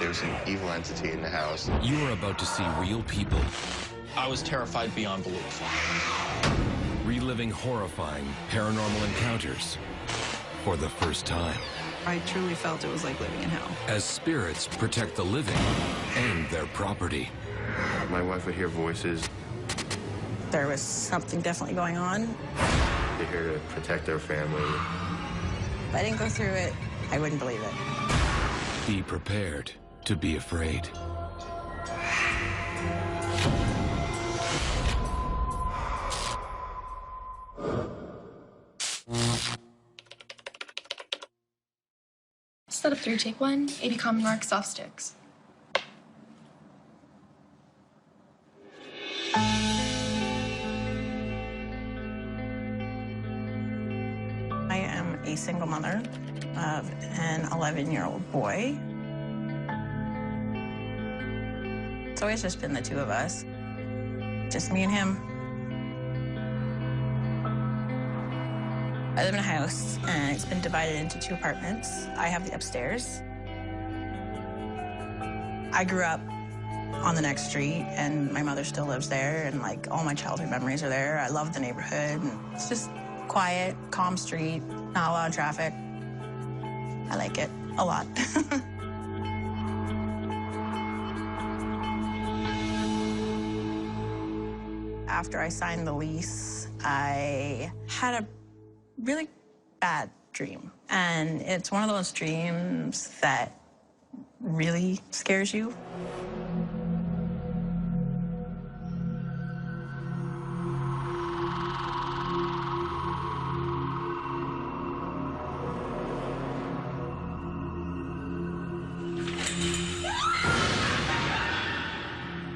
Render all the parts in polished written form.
there's an evil entity in the house. You are about to see real people. I was terrified beyond belief. Reliving horrifying paranormal encounters for the first time. I truly felt it was like living in hell. As spirits protect the living and their property. My wife would hear voices. There was something definitely going on. They're here to protect our family. If I didn't go through it, I wouldn't believe it. Be prepared to be afraid. Set up 3, take 1, 80 common mark, soft sticks. I am a single mother of an 11-year-old boy. It's always just been the two of us, just me and him. I live in a house, and it's been divided into 2 apartments. I have the upstairs. I grew up on the next street, and my mother still lives there, and, like, all my childhood memories are there. I love the neighborhood. And it's just quiet, calm street, not a lot of traffic. I like it a lot. After I signed the lease, I had a really bad dream. And it's one of those dreams that really scares you.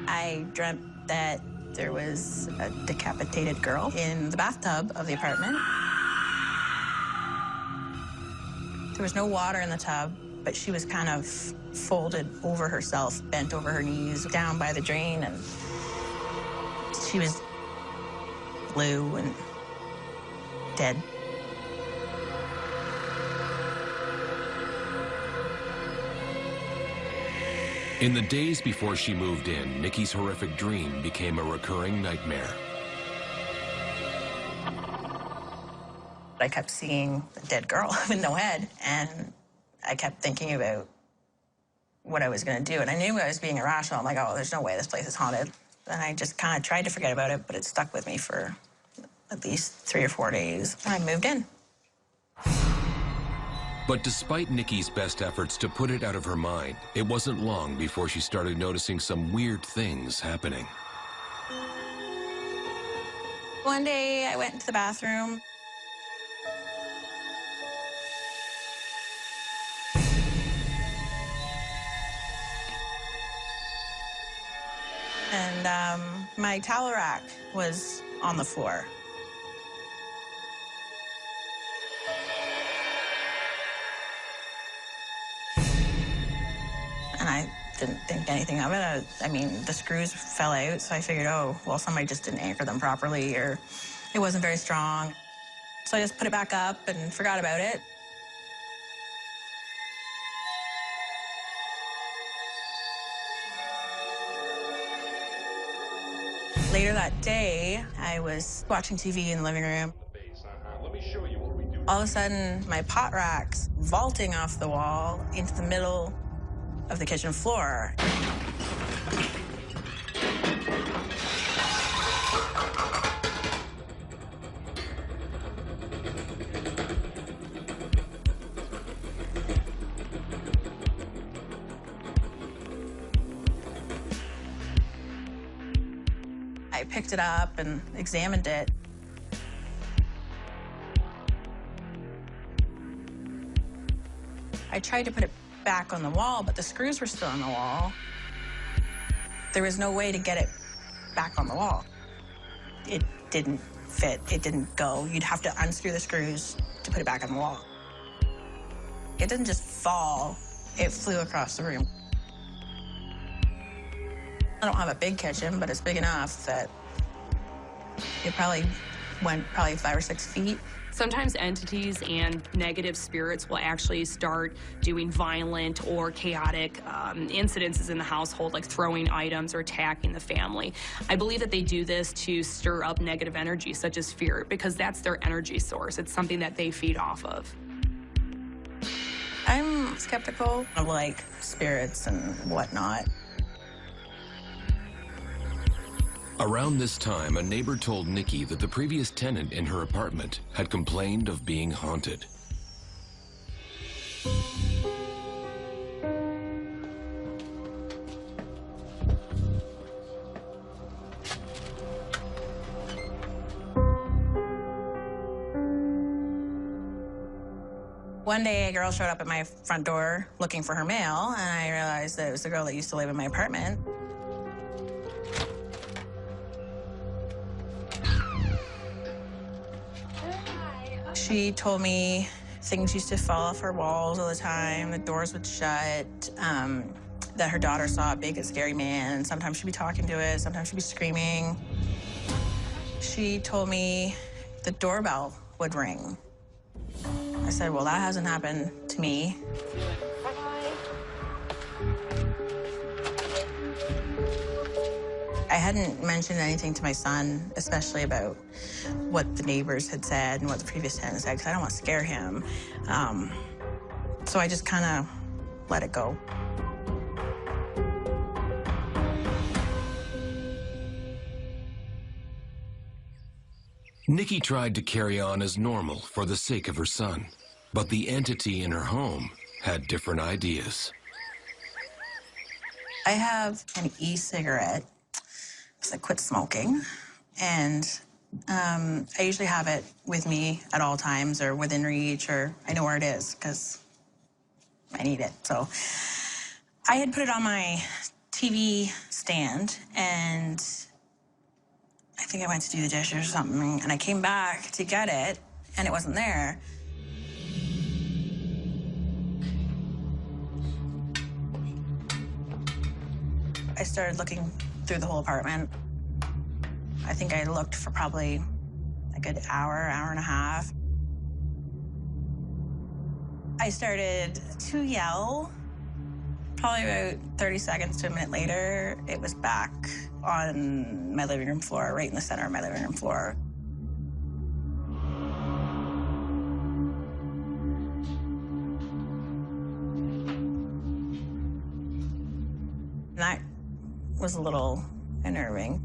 I dreamt that there was a decapitated girl in the bathtub of the apartment. There was no water in the tub, but she was kind of folded over herself, bent over her knees, down by the drain, and she was blue and dead. In the days before she moved in, Nikki's horrific dream became a recurring nightmare. I kept seeing a dead girl with no head, and I kept thinking about what I was going to do. And I knew I was being irrational. I'm like, oh, there's no way this place is haunted. And I just kind of tried to forget about it, but it stuck with me for at least 3 or 4 days. And I moved in. But despite Nikki's best efforts to put it out of her mind, it wasn't long before she started noticing some weird things happening. One day, I went into the bathroom. And my towel rack was on the floor. And I didn't think anything of it. I mean, the screws fell out, so I figured, oh, well, somebody just didn't anchor them properly, or it wasn't very strong. So I just put it back up and forgot about it. Later that day, I was watching TV in the living room. All of a sudden, my pot rack's vaulting off the wall into the middle of the kitchen floor. I picked it up and examined it. I tried to put it back on the wall, but the screws were still on the wall. There was no way to get it back on the wall. It didn't fit. It didn't go. You'd have to unscrew the screws to put it back on the wall. It didn't just fall. It flew across the room. I don't have a big kitchen, but it's big enough that it probably went 5 or 6 feet Sometimes entities and negative spirits will actually start doing violent or chaotic incidences in the household, like throwing items or attacking the family. I believe that they do this to stir up negative energy, such as fear, because that's their energy source. It's something that they feed off of. I'm skeptical of, like, spirits and whatnot. Around this time, a neighbor told Nikki that the previous tenant in her apartment had complained of being haunted. One day, a girl showed up at my front door looking for her mail, and I realized that it was the girl that used to live in my apartment. She told me things used to fall off her walls all the time, the doors would shut, that her daughter saw a big and scary man, and sometimes she'd be talking to it, sometimes she'd be screaming. She told me the doorbell would ring. I said, well, that hasn't happened to me. I hadn't mentioned anything to my son, especially about what the neighbors had said and what the previous tenant said, because I don't want to scare him. So I just kind of let it go. Nikki tried to carry on as normal for the sake of her son, but the entity in her home had different ideas. I have an e-cigarette because I quit smoking, and I usually have it with me at all times or within reach, or I know where it is because I need it. So I had put it on my TV stand, and I think I went to do the dishes or something, and I came back to get it, and it wasn't there. I started looking through the whole apartment. I think I looked for probably a good hour and a half. I started to yell. Probably about 30 seconds to a minute later, it was back on my living room floor, right in the center of my living room floor. And that was a little unnerving.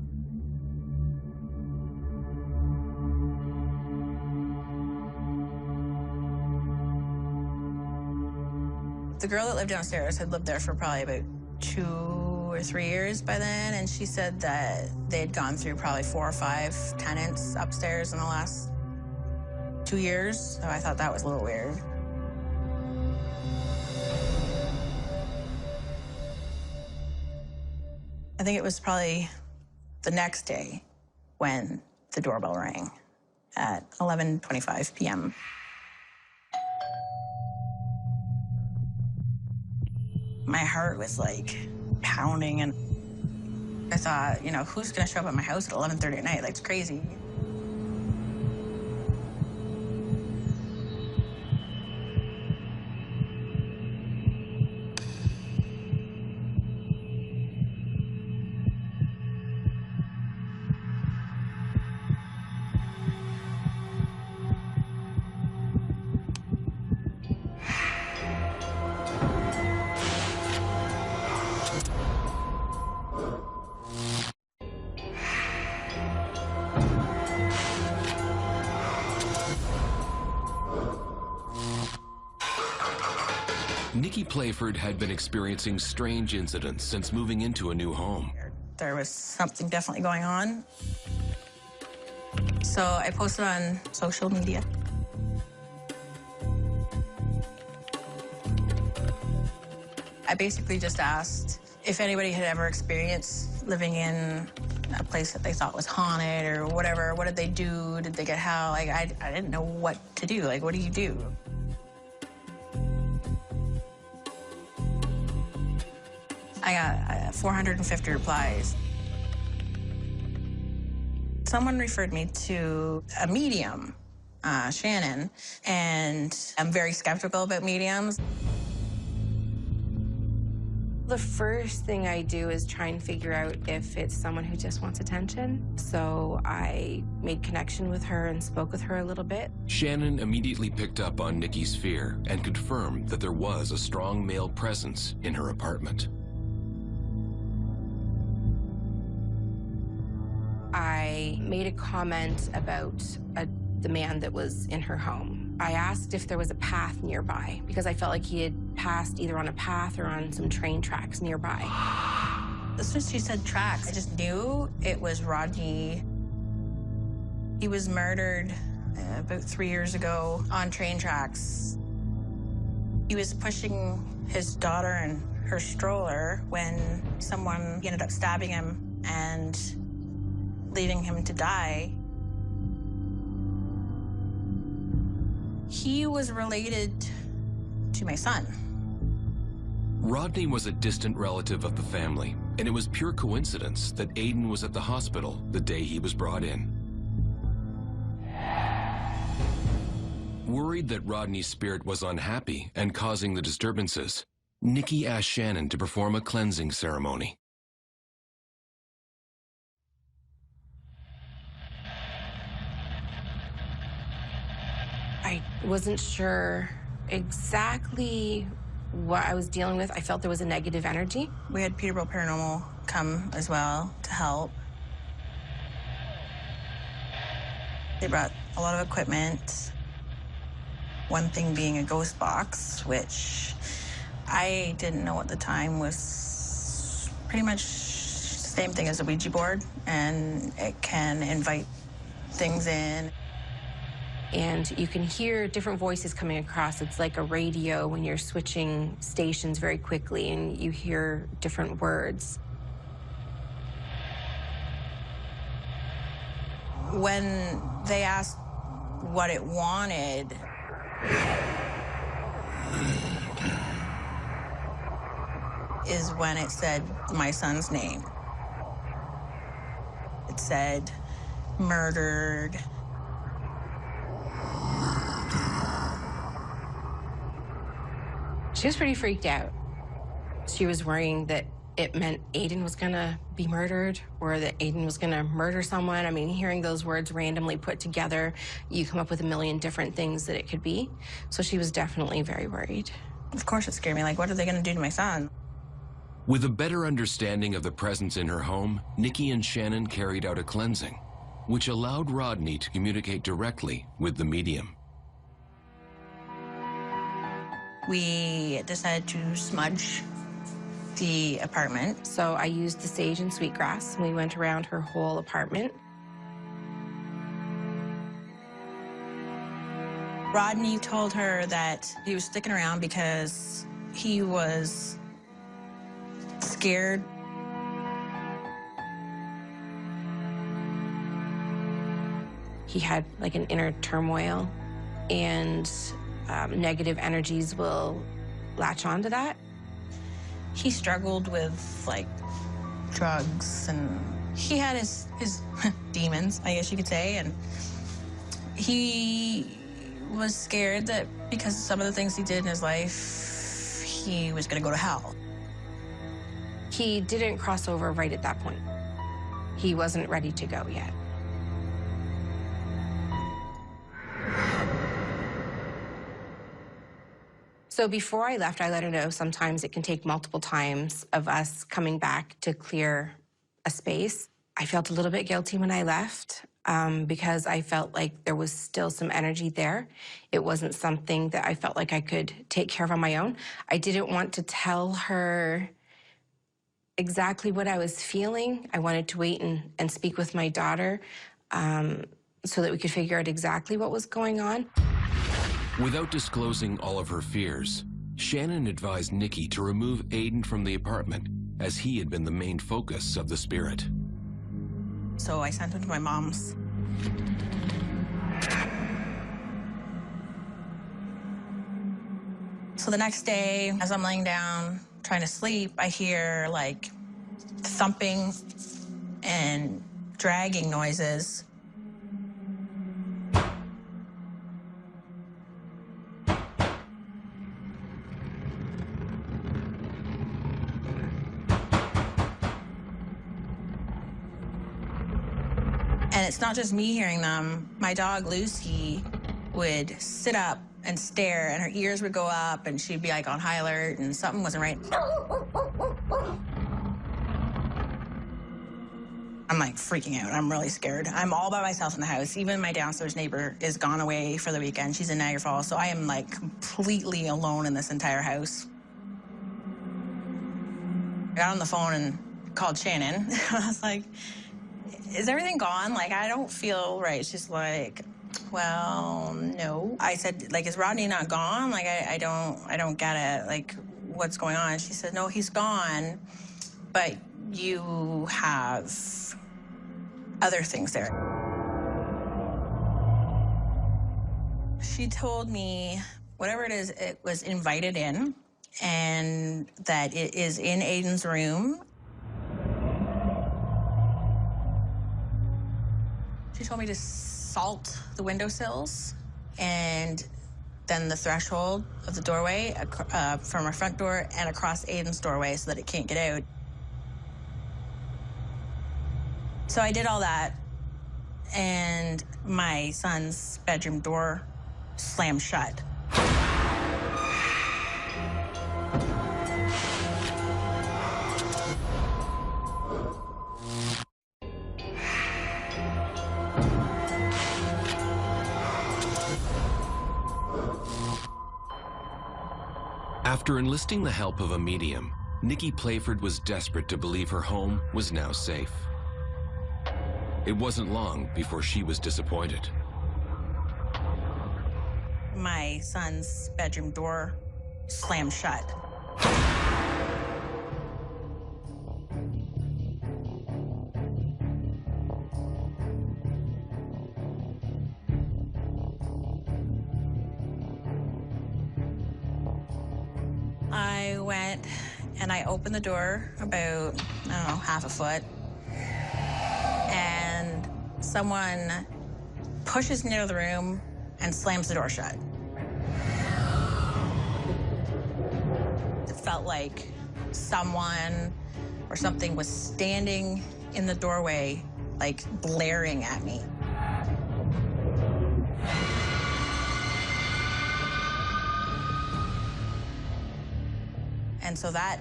The girl that lived downstairs had lived there for probably about 2 or 3 years by then, and she said that they'd gone through probably 4 or 5 tenants upstairs in the last 2 years, so I thought that was a little weird. I think it was probably the next day when the doorbell rang at 11:25 p.m. My heart was like pounding, and I thought, you know, who's gonna show up at my house at 11:30 at night? Like, it's crazy. Nikki Playford had been experiencing strange incidents since moving into a new home. There was something definitely going on. So I posted on social media. I basically just asked if anybody had ever experienced living in a place that they thought was haunted or whatever. What did they do? Did they get how? Like, I didn't know what to do. Like, what do you do? I got 450 replies. Someone referred me to a medium Shannon, and I'm very skeptical about mediums. The first thing I do is try and figure out if it's someone who just wants attention. So I made connection with her and spoke with her a little bit. Shannon immediately picked up on Nikki's fear and confirmed that there was a strong male presence in her apartment. I made a comment about the man that was in her home. I asked if there was a path nearby because I felt like he had passed either on a path or on some train tracks nearby. As soon as she said tracks, I just knew it was Rodney. He was murdered about 3 years ago on train tracks. He was pushing his daughter in her stroller when someone ended up stabbing him and leaving him to die. He was related to my son. Rodney was a distant relative of the family, and it was pure coincidence that Aiden was at the hospital the day he was brought in. Worried that Rodney's spirit was unhappy and causing the disturbances, Nikki asked Shannon to perform a cleansing ceremony. I wasn't sure exactly what I was dealing with. I felt there was a negative energy. We had Peterborough Paranormal come as well to help. They brought a lot of equipment. One thing being a ghost box, which I didn't know at the time was pretty much the same thing as a Ouija board, and it can invite things in. And you can hear different voices coming across. It's like a radio when you're switching stations very quickly and you hear different words. When they asked what it wanted, is when it said my son's name. It said murdered. She was pretty freaked out. She was worrying that it meant Aiden was gonna be murdered or that Aiden was gonna murder someone. I mean, hearing those words randomly put together, you come up with a million different things that it could be. So she was definitely very worried. Of course it scared me. Like, what are they gonna do to my son? With a better understanding of the presence in her home, Nikki and Shannon carried out a cleansing, which allowed Rodney to communicate directly with the medium. We decided to smudge the apartment. So I used the sage and sweetgrass, and we went around her whole apartment. Rodney told her that he was sticking around because he was scared. He had like an inner turmoil, and negative energies will latch onto that. He struggled with, like, drugs, and he had his demons, I guess you could say, and he was scared that because of some of the things he did in his life, he was gonna go to hell. He didn't cross over right at that point. He wasn't ready to go yet. So before I left, I let her know sometimes it can take multiple times of us coming back to clear a space. I felt a little bit guilty when I left because I felt like there was still some energy there. It wasn't something that I felt like I could take care of on my own. I didn't want to tell her exactly what I was feeling. I wanted to wait and speak with my daughter so that we could figure out exactly what was going on. Without disclosing all of her fears, Shannon advised Nikki to remove Aiden from the apartment, as he had been the main focus of the spirit. So I sent him to my mom's. So the next day, as I'm laying down, trying to sleep, I hear, like, thumping and dragging noises. And it's not just me hearing them. My dog, Lucy, would sit up and stare, and her ears would go up, and she'd be, like, on high alert, and something wasn't right. I'm, like, freaking out. I'm really scared. I'm all by myself in the house. Even my downstairs neighbor is gone away for the weekend. She's in Niagara Falls, so I am, like, completely alone in this entire house. I got on the phone and called Shannon. I was like, is everything gone? Like, I don't feel right. She's like, well, no. I said, like, is Rodney not gone? Like, I don't get it. Like, what's going on? She said, no, he's gone, but you have other things there. She told me whatever it is, it was invited in, and that it is in Aiden's room. She told me to salt the windowsills and then the threshold of the doorway from our front door and across Aiden's doorway so that it can't get out. So I did all that, and my son's bedroom door slammed shut. After enlisting the help of a medium, Nikki Playford was desperate to believe her home was now safe. It wasn't long before she was disappointed. My son's bedroom door slammed shut. I went and I opened the door about, I don't know, half a foot. And someone pushes me out of the room and slams the door shut. It felt like someone or something was standing in the doorway, like glaring at me. And so that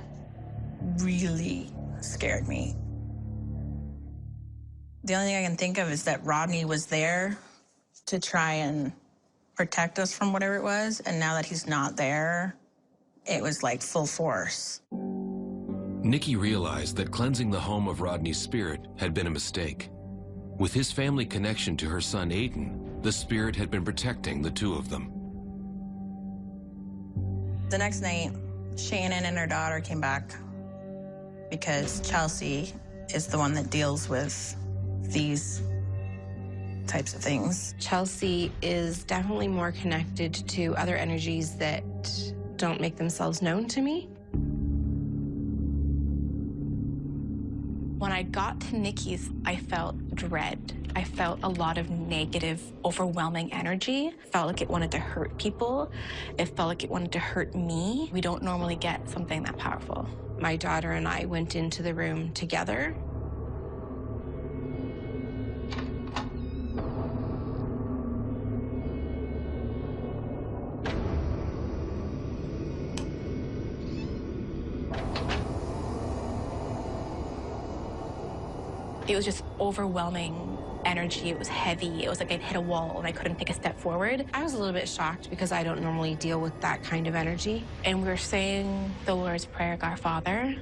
really scared me. The only thing I can think of is that Rodney was there to try and protect us from whatever it was, and now that he's not there, it was like full force. Nikki realized that cleansing the home of Rodney's spirit had been a mistake. With his family connection to her son Aiden, the spirit had been protecting the two of them. The next night, Shannon and her daughter came back because Chelsea is the one that deals with these types of things. Chelsea is definitely more connected to other energies that don't make themselves known to me. When I got to Nikki's, I felt dread. I felt a lot of negative, overwhelming energy. It felt like it wanted to hurt people. It felt like it wanted to hurt me. We don't normally get something that powerful. My daughter and I went into the room together. It was just overwhelming energy. It was heavy. It was like I'd hit a wall and I couldn't take a step forward. I was a little bit shocked because I don't normally deal with that kind of energy. And we were saying the Lord's Prayer, Our Father,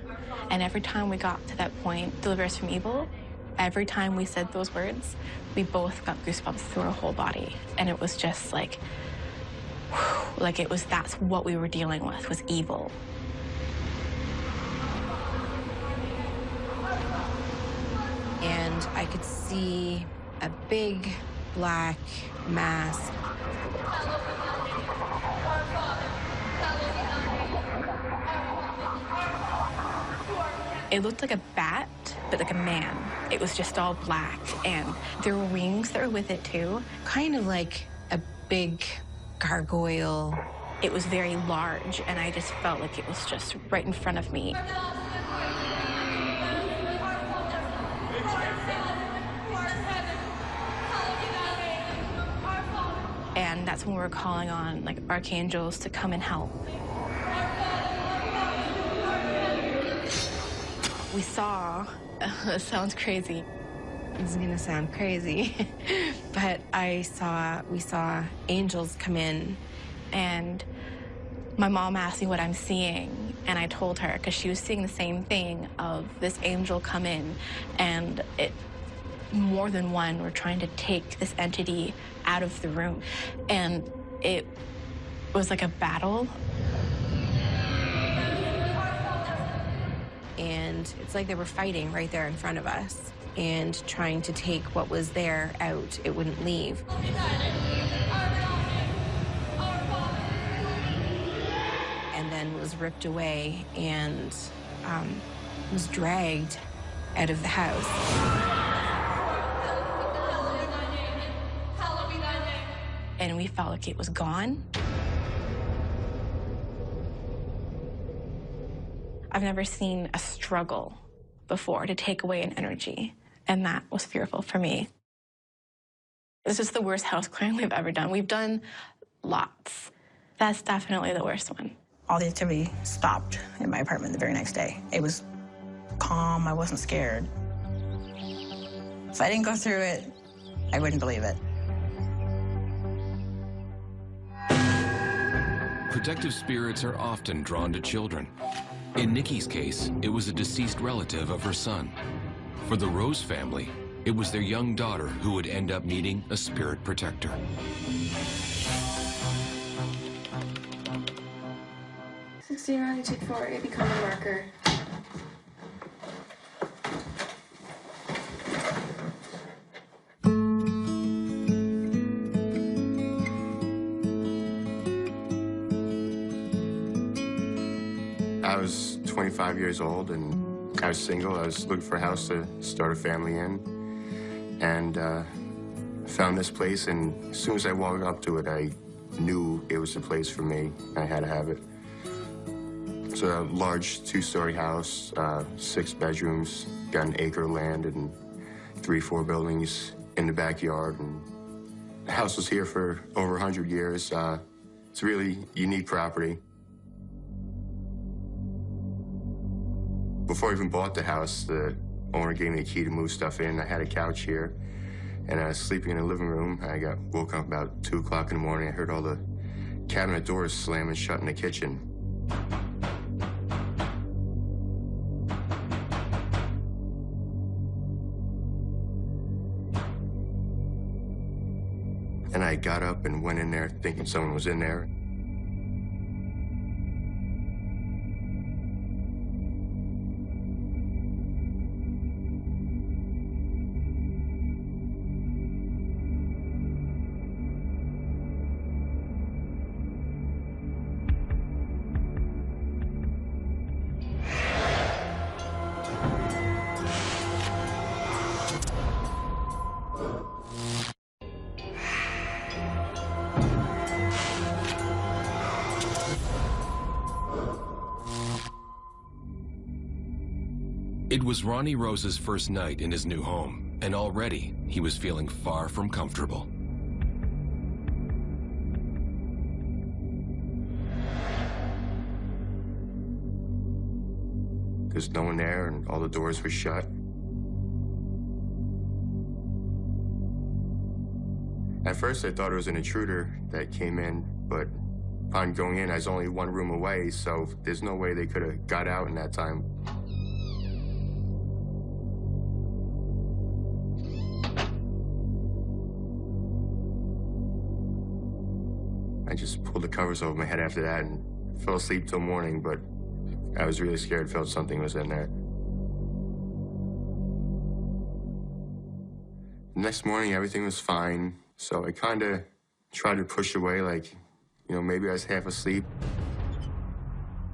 and every time we got to that point, deliver us from evil, every time we said those words, we both got goosebumps through our whole body. And it was just like, whew, like that's what we were dealing with, was evil. And I could see a big black mask. It looked like a bat, but like a man. It was just all black, and there were wings that were with it too. Kind of like a big gargoyle. It was very large, and I just felt like it was just right in front of me. And that's when we were calling on like archangels to come and help. We saw, it sounds crazy. This is gonna sound crazy, but we saw angels come in. And my mom asked me what I'm seeing, and I told her, because she was seeing the same thing of this angel come in, and more than one were trying to take this entity out of the room. And it was like a battle. And it's like they were fighting right there in front of us and trying to take what was there out. It wouldn't leave. And then was ripped away and was dragged out of the house. And we felt like it was gone. I've never seen a struggle before to take away an energy, and that was fearful for me. This is the worst house clearing we've ever done. We've done lots. That's definitely the worst one. All the activity stopped in my apartment the very next day. It was calm. I wasn't scared. If I didn't go through it, I wouldn't believe it. Protective spirits are often drawn to children. In Nikki's case, it was a deceased relative of her son. For the Rose family, it was their young daughter who would end up needing a spirit protector. S01E04, it become a marker. I was 25 years old and I was single. I was looking for a house to start a family in, and found this place, and as soon as I walked up to it, I knew it was the place for me. I had to have it. It's a large 2-story house, 6 bedrooms, got an acre of land and 3-4 buildings in the backyard. And the house was here for over 100 years. It's a really unique property. Before I even bought the house, the owner gave me a key to move stuff in. I had a couch here, and I was sleeping in the living room. I got woken up about 2 o'clock in the morning. I heard all the cabinet doors slamming shut in the kitchen. And I got up and went in there thinking someone was in there. It was Ronnie Rose's first night in his new home, and already he was feeling far from comfortable. There's no one there, and all the doors were shut. At first, I thought it was an intruder that came in, but upon going in, I was only 1 room away, so there's no way they could have got out in that time. I just pulled the covers over my head after that and fell asleep till morning, but I was really scared, felt something was in there. The next morning, everything was fine, so I kind of tried to push away, like, you know, maybe I was half asleep.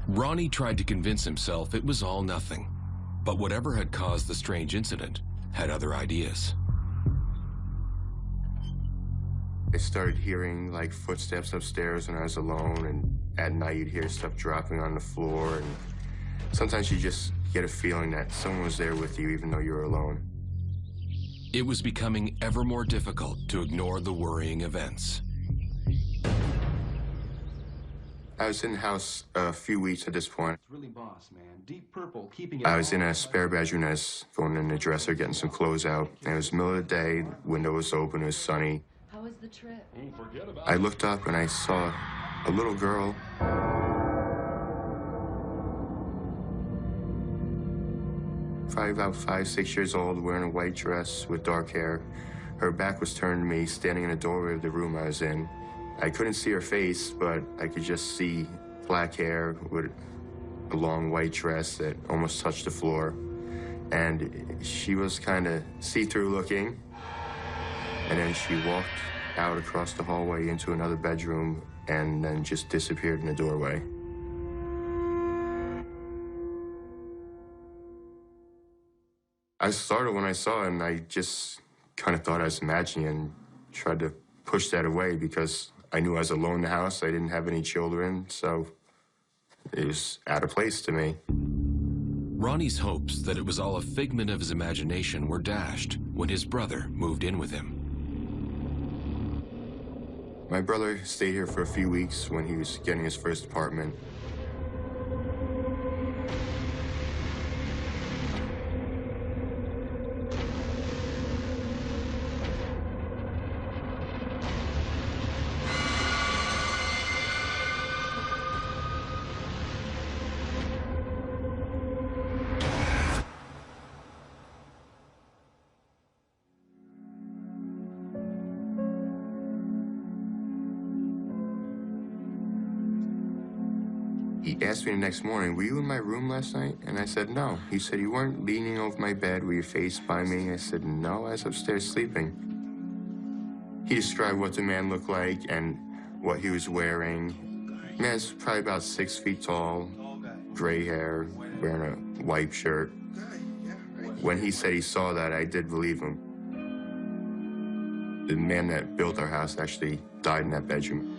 Ronnie tried to convince himself it was all nothing, but whatever had caused the strange incident had other ideas. I started hearing, like, footsteps upstairs when I was alone, and at night you'd hear stuff dropping on the floor, and sometimes you just get a feeling that someone was there with you even though you were alone. It was becoming ever more difficult to ignore the worrying events. I was in the house a few weeks at this point. It's really boss, man. Deep purple, keeping it I was in all a spare bedroom. I was going in the dresser, getting some clothes out. And it was the middle of the day, window was open, it was sunny. How was the trip? I looked up and I saw a little girl. Probably about 5, 6 years old, wearing a white dress with dark hair. Her back was turned to me, standing in the doorway of the room I was in. I couldn't see her face, but I could just see black hair with a long white dress that almost touched the floor. And she was kind of see-through looking. And then she walked out across the hallway into another bedroom and then just disappeared in the doorway. I startled when I saw it, and I just kind of thought I was imagining and tried to push that away because I knew I was alone in the house. I didn't have any children, so it was out of place to me. Ronnie's hopes that it was all a figment of his imagination were dashed when his brother moved in with him. My brother stayed here for a few weeks when he was getting his first apartment. He asked me the next morning, "Were you in my room last night?" And I said, "No." He said, "You weren't leaning over my bed with your face by me?" I said, "No, I was upstairs sleeping." He described what the man looked like and what he was wearing. The man's probably about 6 feet tall, gray hair, wearing a white shirt. When he said he saw that, I did believe him. The man that built our house actually died in that bedroom.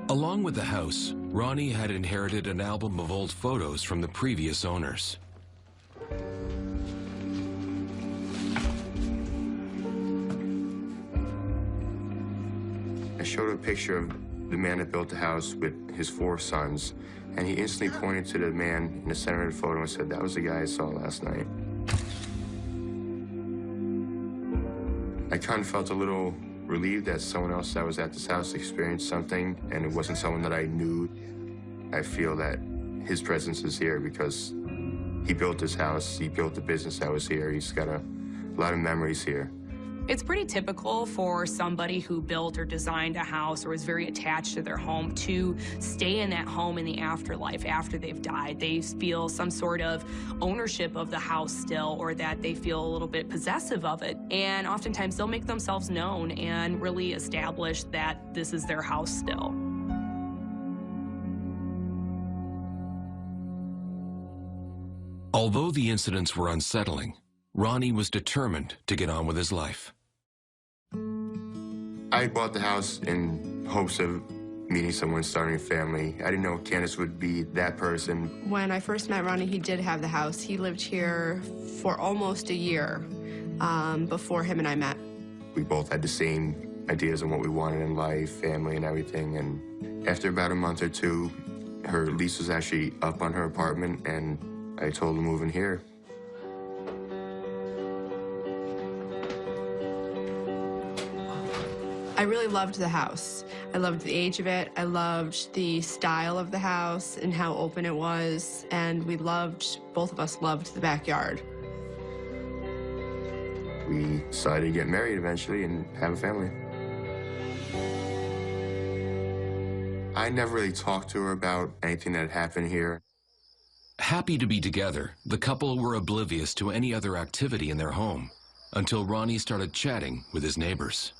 Along with the house, Ronnie had inherited an album of old photos from the previous owners. I showed a picture of the man that built the house with his 4 sons, and he instantly pointed to the man in the center of the photo and said, "That was the guy I saw last night." I kind of felt a little relieved that someone else that was at this house experienced something, and it wasn't someone that I knew. I feel that his presence is here because he built this house, he built the business that was here, he's got a lot of memories here. It's pretty typical for somebody who built or designed a house or is very attached to their home to stay in that home in the afterlife after they've died. They feel some sort of ownership of the house still, or that they feel a little bit possessive of it. And oftentimes they'll make themselves known and really establish that this is their house still. Although the incidents were unsettling, Ronnie was determined to get on with his life. I bought the house in hopes of meeting someone, starting a family. I didn't know Candace would be that person. When I first met Ronnie, he did have the house. He lived here for almost a year before him and I met. We both had the same ideas on what we wanted in life, family and everything. And after about a month or two, her lease was actually up on her apartment, and I told her to move in here. I really loved the house. I loved the age of it. I loved the style of the house and how open it was. And both of us loved the backyard. We decided to get married eventually and have a family. I never really talked to her about anything that had happened here. Happy to be together, the couple were oblivious to any other activity in their home until Ronnie started chatting with his neighbors.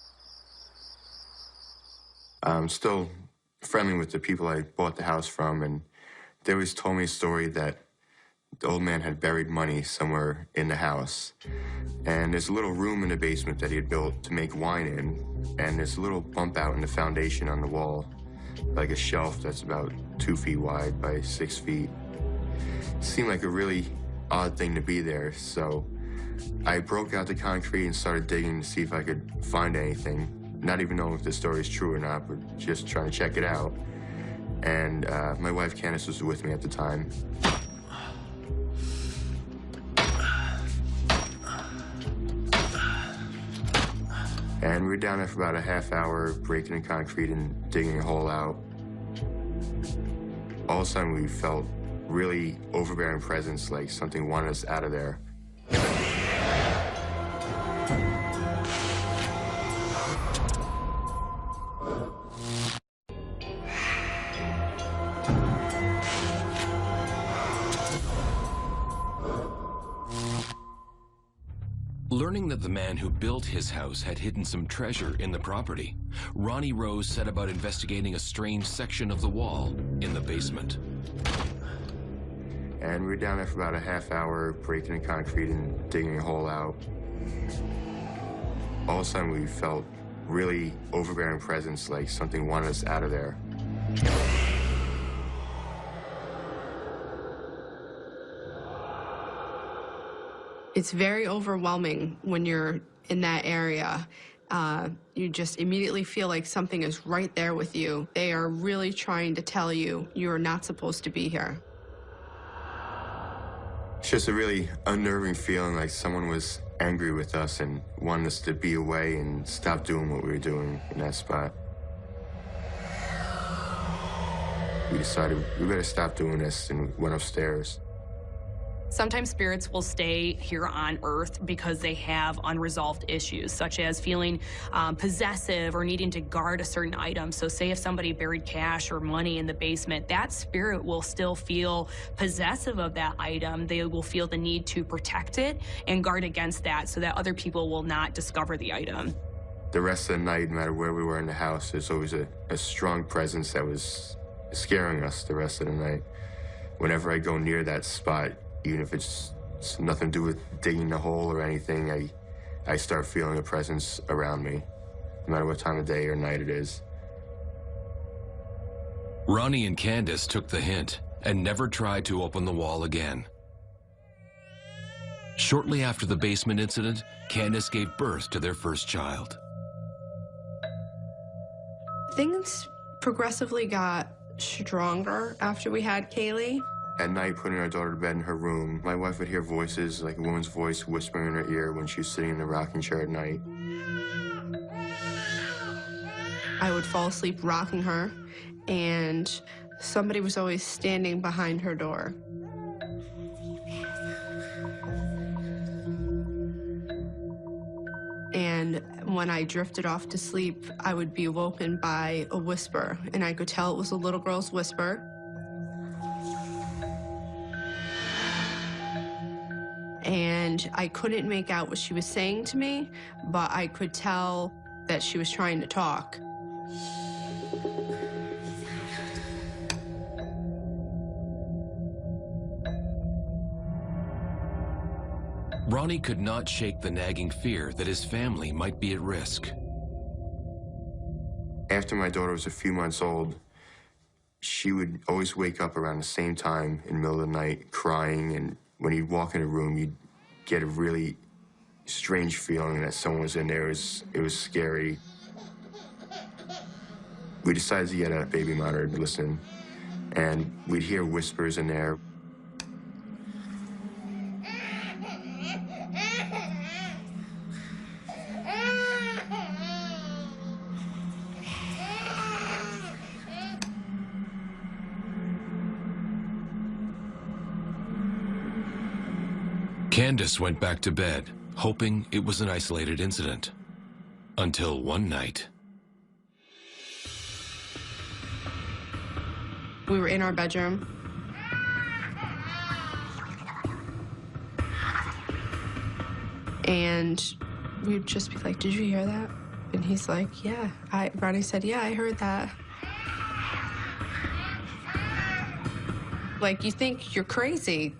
I'm still friendly with the people I bought the house from, and they always told me a story that the old man had buried money somewhere in the house. And there's a little room in the basement that he had built to make wine in, and there's a little bump out in the foundation on the wall, like a shelf that's about 2 feet wide by 6 feet. It seemed like a really odd thing to be there, so I broke out the concrete and started digging to see if I could find anything. not even knowing if the story is true or not, but just trying to check it out. And my wife, Candace, was with me at the time. And we were down there for about a half hour, breaking the concrete and digging a hole out. All of a sudden, we felt really overbearing presence, like something wanted us out of there. Learning that the man who built his house had hidden some treasure in the property, Ronnie Rose set about investigating a strange section of the wall in the basement. And we were down there for about a half hour, breaking the concrete and digging a hole out. All of a sudden, we felt really overbearing presence, like something wanted us out of there. It's very overwhelming when you're in that area. You just immediately feel like something is right there with you. They are really trying to tell you you're not supposed to be here. It's just a really unnerving feeling, like someone was angry with us and wanted us to be away and stop doing what we were doing in that spot. We decided we better stop doing this and went upstairs. Sometimes spirits will stay here on Earth because they have unresolved issues, such as feeling possessive or needing to guard a certain item. So say if somebody buried cash or money in the basement, that spirit will still feel possessive of that item. They will feel the need to protect it and guard against that so that other people will not discover the item. The rest of the night, no matter where we were in the house, there's always a strong presence that was scaring us the rest of the night. Whenever I go near that spot, even if it's nothing to do with digging the hole or anything, I start feeling a presence around me, no matter what time of day or night it is. Ronnie and Candace took the hint and never tried to open the wall again. Shortly after the basement incident, Candace gave birth to their first child. Things progressively got stronger after we had Kaylee. At night, putting our daughter to bed in her room, my wife would hear voices, like a woman's voice whispering in her ear when she was sitting in the rocking chair at night. I would fall asleep rocking her, and somebody was always standing behind her door. And when I drifted off to sleep, I would be awoken by a whisper, and I could tell it was a little girl's whisper. And I couldn't make out what she was saying to me, but I could tell that she was trying to talk. Ronnie could not shake the nagging fear that his family might be at risk. After my daughter was a few months old, she would always wake up around the same time in the middle of the night crying, and when you'd walk in a room, you'd get a really strange feeling that someone was in there. It was scary. We decided to get a baby monitor to listen, and we'd hear whispers in there. Candace went back to bed, hoping it was an isolated incident. Until one night. We were in our bedroom. And we'd just be like, "Did you hear that?" And he's like, "Yeah." Ronnie said, "Yeah, I heard that." Like, you think you're crazy.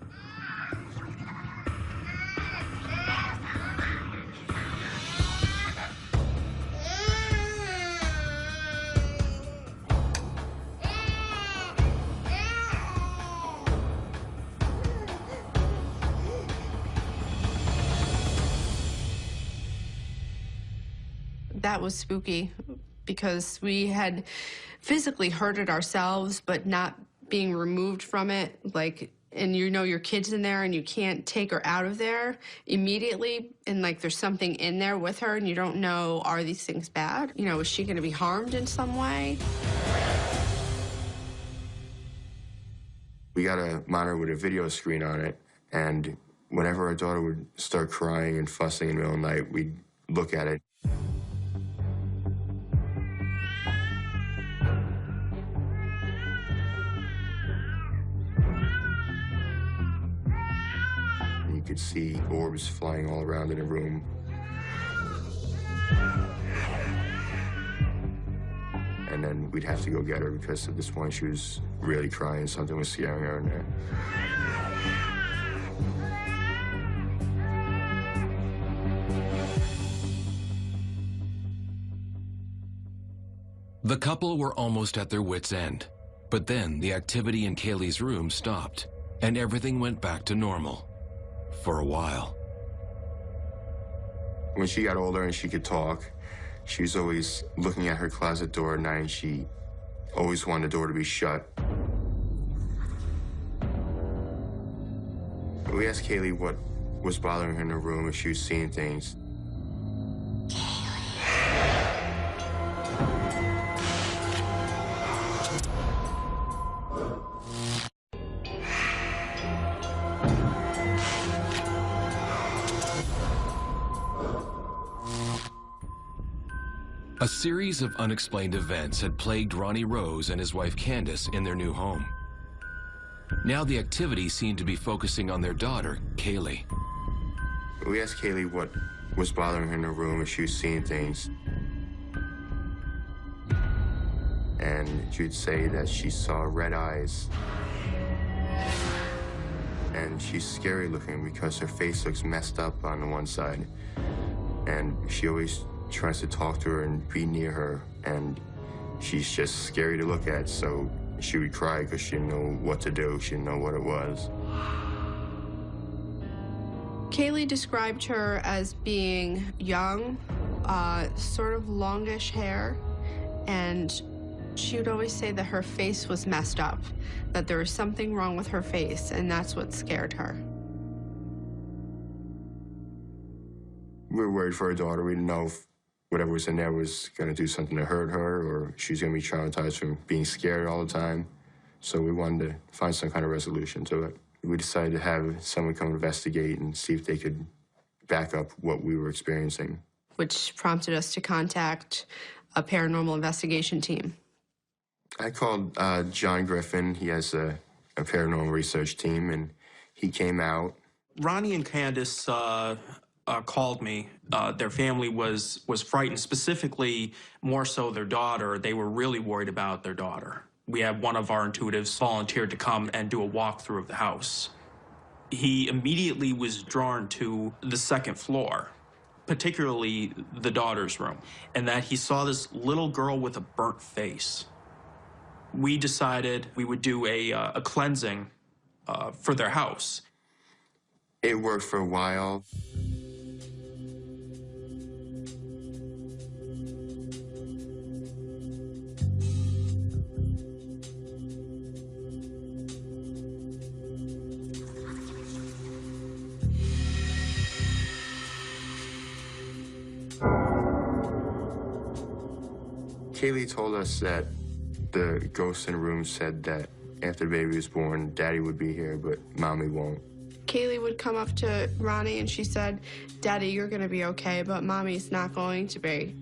that was spooky because we had physically hurt it ourselves, but not being removed from it, like, and you know your kid's in there and you can't take her out of there immediately, and like there's something in there with her and you don't know, are these things bad? You know, is she gonna be harmed in some way? We got a monitor with a video screen on it, and whenever our daughter would start crying and fussing in the middle of the night, we'd look at it. And you could see orbs flying all around in the room. And then we'd have to go get her because at this point she was really crying. Something was scaring her in there. The couple were almost at their wits' end, but then the activity in Kaylee's room stopped, and everything went back to normal. For a while. When she got older and she could talk, she was always looking at her closet door at night, and she always wanted the door to be shut. We asked Kaylee what was bothering her in her room, if she was seeing things. A series of unexplained events had plagued Ronnie Rose and his wife Candace in their new home. Now the activity seemed to be focusing on their daughter, Kaylee. We asked Kaylee what was bothering her in her room, if she was seeing things. And she'd say that she saw red eyes. And she's scary looking because her face looks messed up on the one side. And she always tries to talk to her and be near her, and she's just scary to look at, so she would cry because she didn't know what to do. She didn't know what it was. Kaylee described her as being young, sort of longish hair, and she would always say that her face was messed up, that there was something wrong with her face, and that's what scared her. We were worried for her daughter. We didn't know if whatever was in there was going to do something to hurt her, or she's going to be traumatized from being scared all the time. So we wanted to find some kind of resolution to it. We decided to have someone come investigate and see if they could back up what we were experiencing. Which prompted us to contact a paranormal investigation team. I called John Griffin. He has a paranormal research team, and he came out. Ronnie and Candace called me. Their family was frightened, specifically more so their daughter. They were really worried about their daughter. We had one of our intuitives volunteered to come and do a walkthrough of the house. He immediately was drawn to the second floor, particularly the daughter's room, and that he saw this little girl with a burnt face. We decided we would do a cleansing for their house. It worked for a while. Kaylee told us that the ghost in the room said that after the baby was born, Daddy would be here, but Mommy won't. Kaylee would come up to Ronnie and she said, "Daddy, you're gonna be okay, but Mommy's not going to be."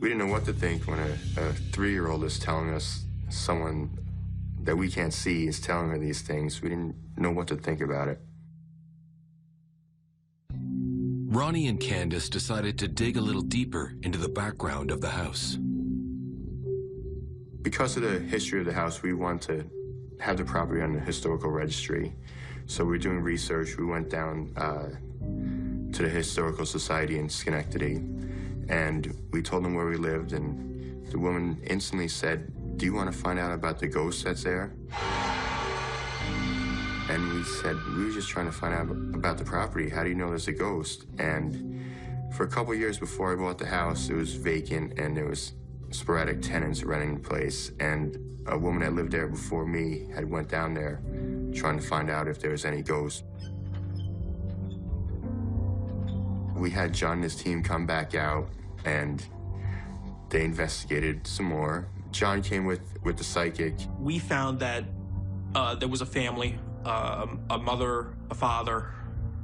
We didn't know what to think when a 3-year-old is telling us someone that we can't see is telling her these things. We didn't know what to think about it. Ronnie and Candace decided to dig a little deeper into the background of the house. Because of the history of the house, we want to have the property on the historical registry. So we're doing research. We went down to the Historical Society in Schenectady, and we told them where we lived, and the woman instantly said, "Do you want to find out about the ghost that's there?" And we said, "We were just trying to find out about the property. How do you know there's a ghost?" And For a couple years before I bought the house, it was vacant and there was sporadic tenants renting the place. And a woman that lived there before me had went down there trying to find out if there was any ghosts. We had John and his team come back out and they investigated some more. John came with the psychic. We found that there was a family, a mother, a father,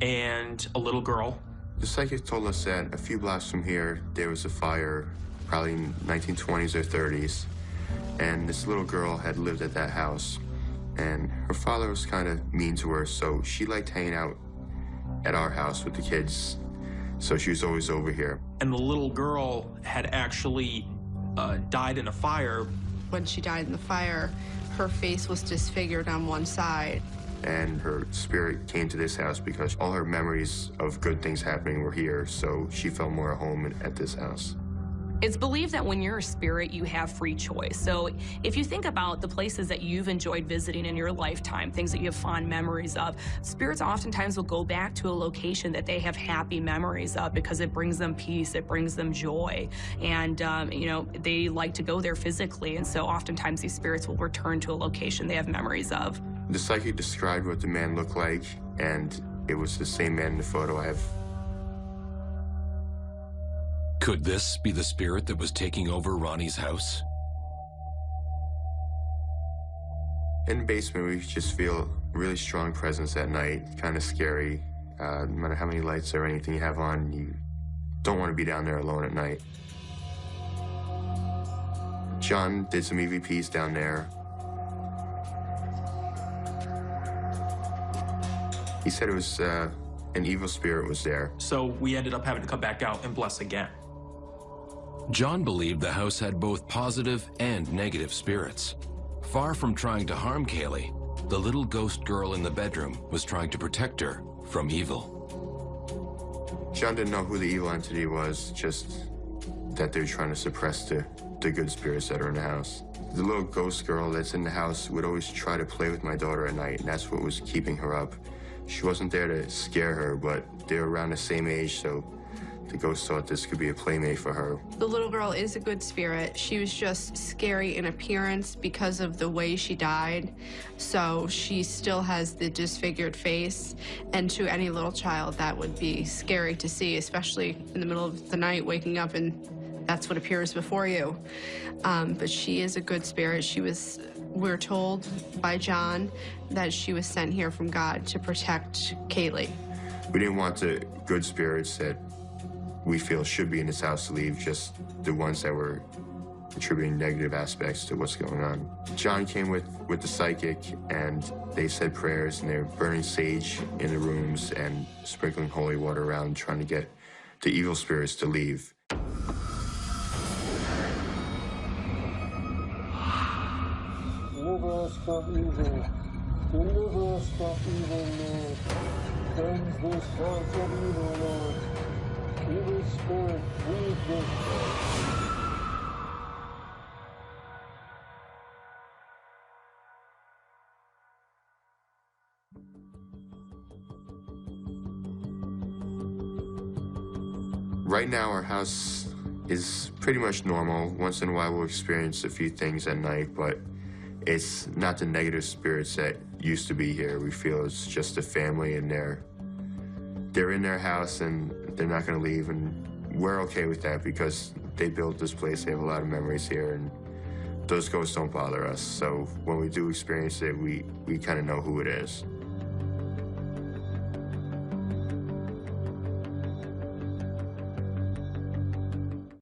and a little girl. The psychic told us that a few blocks from here, there was a fire, probably in 1920s or 30s, and this little girl had lived at that house, and her father was kind of mean to her, so she liked hanging out at our house with the kids, so she was always over here. And the little girl had actually died in a fire. When she died in the fire, her face was disfigured on one side. And her spirit came to this house because all her memories of good things happening were here, so she felt more at home at this house. It's believed that when you're a spirit, you have free choice. So if you think about the places that you've enjoyed visiting in your lifetime, things that you have fond memories of, spirits oftentimes will go back to a location that they have happy memories of because it brings them peace, it brings them joy. And, you know, they like to go there physically. And so oftentimes these spirits will return to a location they have memories of. The psychic described what the man looked like, and it was the same man in the photo I have. Could this be the spirit that was taking over Ronnie's house? In the basement, we just feel a really strong presence at night, kind of scary. No matter how many lights or anything you have on, you don't want to be down there alone at night. John did some EVPs down there. He said it was an evil spirit was there. So we ended up having to come back out and bless again. John believed the house had both positive and negative spirits. Far from trying to harm Kaylee, the little ghost girl in the bedroom was trying to protect her from evil. John didn't know who the evil entity was, just that they were trying to suppress the good spirits that are in the house. The little ghost girl that's in the house would always try to play with my daughter at night, and that's what was keeping her up. She wasn't there to scare her, but they were around the same age, so the ghost thought this could be a playmate for her. The little girl is a good spirit. She was just scary in appearance because of the way she died. So she still has the disfigured face. And to any little child, that would be scary to see, especially in the middle of the night, waking up and that's what appears before you. But she is a good spirit. We're told by John that she was sent here from God to protect Kaylee. We didn't want the good spirits that we feel should be in this house to leave, just the ones that were attributing negative aspects to what's going on. John came with the psychic, and they said prayers, and they were burning sage in the rooms and sprinkling holy water around, trying to get the evil spirits to leave. Deliver us from evil. Deliver us from evil, Lord. Cleanse this house of evil, Lord. Evil spirit, leave this house. Right now, our house is pretty much normal. Once in a while, we'll experience a few things at night, but it's not the negative spirits that used to be here. We feel it's just a family, and they're in their house, and they're not going to leave, and we're okay with that because they built this place. They have a lot of memories here, and those ghosts don't bother us. So when we do experience it, we kind of know who it is.